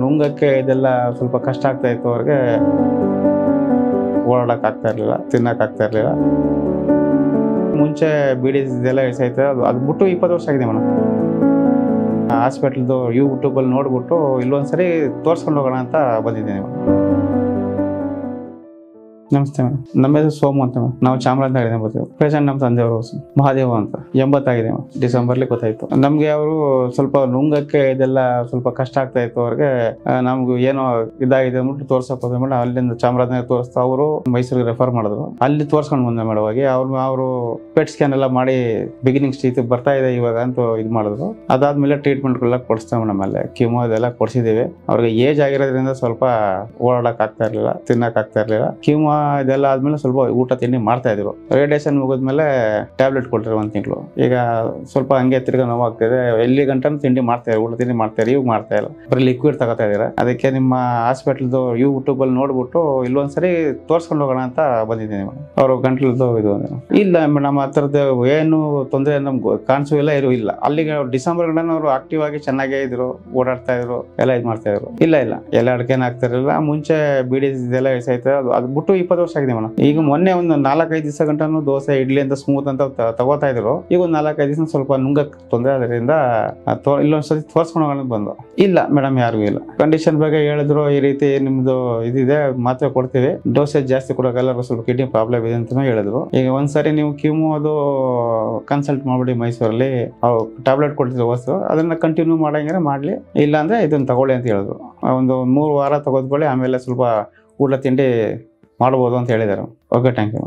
ನುಂಗಕ್ಕೆ ಇದೆಲ್ಲ ಸ್ವಲ್ಪ ಕಷ್ಟ ಆಗ್ತಾ ಇತ್ತು ಅವ್ರಿಗೆ. ಓಡಾಡಕ್ ಆಗ್ತಾ ಇರ್ಲಿಲ್ಲ, ತಿನ್ನಕ್ ಆಗ್ತಾ ಇರ್ಲಿಲ್ಲ. ಮುಂಚೆ ಬಿಡಿ ಇದೆಲ್ಲ ಇಳಿಸೈತೆ, ಅದು ಬಿಟ್ಟು 20 ವರ್ಷ ಆಗಿದೆ ಮೇಡಮ್. ಹಾಸ್ಪಿಟ್ಲ್ದು ಯೂಟ್ಯೂಬಲ್ಲಿ ನೋಡ್ಬಿಟ್ಟು ಇಲ್ಲೊಂದ್ಸರಿ ತೋರಿಸ್ಕೊಂಡು ಹೋಗೋಣ ಅಂತ ಬಂದಿದ್ದೀನಿ ಮೇಡಮ್. ನಮಸ್ತೆ ಮೇಡಮ್, ನಮ್ಮ ಹೆಸರು ಸೋಮು ಅಂತ ಮೇಡಮ್. ನಾವು ಚಾಮರಾಜನಗರದಿಂದ ಬರ್ತೀವಿ. ಪೇಷಂಟ್ ನಮ್ಮ ತಂದೆಯವರು ಮಹಾದೇವ ಅಂತ, 80 ಆಗಿದೆ ಮೇಡಮ್. ಡಿಸೆಂಬರ್ಲಿ ಗೊತ್ತಾಯ್ತು ನಮ್ಗೆ. ಅವರು ಸ್ವಲ್ಪ ನುಂಗಕ್ಕೆ ಇದೆಲ್ಲ ಸ್ವಲ್ಪ ಕಷ್ಟ ಆಗ್ತಾ ಇತ್ತು ಅವ್ರಿಗೆ. ನಮ್ಗೆ ಏನೋ ಇದಾಗಿದೆ ಅಂದ್ಬಿಟ್ಟು ತೋರ್ಸಕ್ ಹೋದ್ರೆ ಮೇಡಮ್. ಅಲ್ಲಿಂದ ಚಾಮರಾಜನಗರ ತೋರಿಸ್ತಾ ಅವರು ಮೈಸೂರಿಗೆ ರೆಫರ್ ಮಾಡಿದ್ರು. ಅಲ್ಲಿ ತೋರ್ಸ್ಕೊಂಡು ಬಂದೆ ಮೇಡಮ್. ಹೋಗಿ ಅವರು ಪೆಟ್ ಸ್ಕ್ಯಾನ್ ಎಲ್ಲ ಮಾಡಿ ಬಿಗಿನಿಂಗ್ ಸ್ಟೇಜ್ ಬರ್ತಾ ಇದೆ ಇವಾಗ ಅಂತ ಇದು ಮಾಡಿದ್ರು. ಅದಾದ್ಮೇಲೆ ಟ್ರೀಟ್ಮೆಂಟ್ಗಳೆಲ್ಲ ಕೊಡಿಸ್ತಾ ಮೇಡಮ್. ಅಲ್ಲೇ ಕಿಮೋ ಇದೆಲ್ಲ ಕೊಡಿಸಿದ್ದೀವಿ. ಅವ್ರಿಗೆ ಏಜ್ ಆಗಿರೋದ್ರಿಂದ ಸ್ವಲ್ಪ ಓಡಾಡಕ್ ಆಗ್ತಾ ಇರ್ಲಿಲ್ಲ, ತಿನ್ನಕ್ ಆಗ್ತಾ ಇರ್ಲಿಲ್ಲ. ಕಿಮೋ ಇದೆಲ್ಲ ಆದ್ಮೇಲೆ ಸ್ವಲ್ಪ ಊಟ ತಿಂಡಿ ಮಾಡ್ತಾ ಇದ್ರು. ರೇಡಿಯೇಷನ್ ಮುಗಿದ್ಮೇಲೆ ಟ್ಯಾಬ್ಲೆಟ್ ಕೊಟ್ಟಿರೋ 1 ತಿಂಗಳು. ಈಗ ಸ್ವಲ್ಪ ಹಂಗೆ ತಿರ್ಗಾ ನೋವಾಗ್ತಿದೆ. ಎಲ್ಲಿ ಗಂಟನೂ ತಿಂಡಿ ಮಾಡ್ತಾ ಇದ್ದಾರೆ, ಊಟ ತಿಂಡಿ ಮಾಡ್ತಾ ಇದ್ದಾರೆ. ಇವಾಗ ಮಾಡ್ತಾ ಇಲ್ಲ, ಬರೀ ಲಿಕ್ವಿಡ್ ತಗೋತಾ ಇದಾರೆ. ಅದಕ್ಕೆ ನಿಮ್ಮ ಹಾಸ್ಪಿಟಲ್ದು ಯೂಟ್ಯೂಬ್ ಅಲ್ಲಿ ನೋಡ್ಬಿಟ್ಟು ಇಲ್ಲೊಂದ್ಸರಿ ತೋರ್ಸ್ಕೊಂಡು ಹೋಗೋಣ ಅಂತ ಬಂದಿದ್ದೀನಿ ಮೇಡಮ್. ಅವರು ಗಂಟ್ಲದ್ದು ಇದು ಇಲ್ಲ ಮೇಡಮ್. ಆ ಥರದ್ದು ಏನು ತೊಂದರೆ ನಮ್ಗೆ ಕಾಣಿಸೂ ಇಲ್ಲ, ಇಲ್ಲ. ಅಲ್ಲಿಗೆ ಡಿಸೆಂಬರ್ ಗಂಟೆ ಅವರು ಆಕ್ಟಿವ್ ಆಗಿ ಚೆನ್ನಾಗೇ ಇದ್ರು, ಓಡಾಡ್ತಾ ಇದ್ರು, ಎಲ್ಲ ಇದು ಮಾಡ್ತಾ ಇದ್ರು. ಇಲ್ಲ ಎಲ್ಲ ಅಡ್ಕೆನ ಆಗ್ತಾ ಇರಲಿಲ್ಲ. ಮುಂಚೆ ಬಿಡಿ ಇದೆಲ್ಲ ಇಳಿಸೈತೆ, ಅದು ಬಿಟ್ಟು 20 ವರ್ಷ ಆಗಿದೆ ಮೇಡಮ್. ಈಗ ಮೊನ್ನೆ ಒಂದು 4-5 ದಿವಸ ಗಂಟನೂ ದೋಸೆ ಇಡ್ಲಿ ಅಂತ ಸ್ಮೂತ್ ಅಂತ ತಗೋತಾ ಇದ್ರು. ಈಗ ಒಂದು 4-5 ದಿವಸ ಸ್ವಲ್ಪ ನುಂಗಕ್ಕೆ ತೊಂದರೆ ಆದ್ರಿಂದ ಇಲ್ಲೊಂದ್ಸತಿ ತೋರ್ಸ್ಕೊಂಡು ಹೋಗೋಣ ಬಂದು. ಇಲ್ಲ ಮೇಡಮ್, ಯಾರಿಗೂ ಇಲ್ಲ. ಕಂಡೀಷನ್ ಬಗ್ಗೆ ಹೇಳಿದ್ರು, ಈ ರೀತಿ ನಿಮ್ದು ಇದಿದೆ, ಮಾತ್ರೆ ಕೊಡ್ತೀವಿ, ಡೋಸೇಜ್ ಜಾಸ್ತಿ ಕೊಡೋಕೆಲ್ಲ ಸ್ವಲ್ಪ ಕಿಡ್ನಿ ಪ್ರಾಬ್ಲಮ್ ಇದೆ ಅಂತ ಹೇಳಿದ್ರು. ಈಗ ಒಂದ್ಸರಿ ನೀವು ಕಿಮೋ ಅದು ಕನ್ಸಲ್ಟ್ ಮಾಡ್ಬಿಡಿ ಮೈಸೂರಲ್ಲಿ. ಅವ್ರು ಟ್ಯಾಬ್ಲೆಟ್ ಕೊಡ್ತಿದ್ರು ವಸ್ತು, ಅದನ್ನ ಕಂಟಿನ್ಯೂ ಮಾಡಂಗಿದ್ರೆ ಮಾಡ್ಲಿ, ಇಲ್ಲ ಅಂದ್ರೆ ಇದನ್ನ ತಗೊಳ್ಳಿ ಅಂತ ಹೇಳಿದ್ರು. ಒಂದು 3 ವಾರ ತಗೋದ್ಕೊಳ್ಳಿ, ಆಮೇಲೆ ಸ್ವಲ್ಪ ಊಟ ತಿಂಡಿ ಮಾಡ್ಬೋದು ಅಂತ ಹೇಳಿದ್ದಾರೆ. Okay, thank you.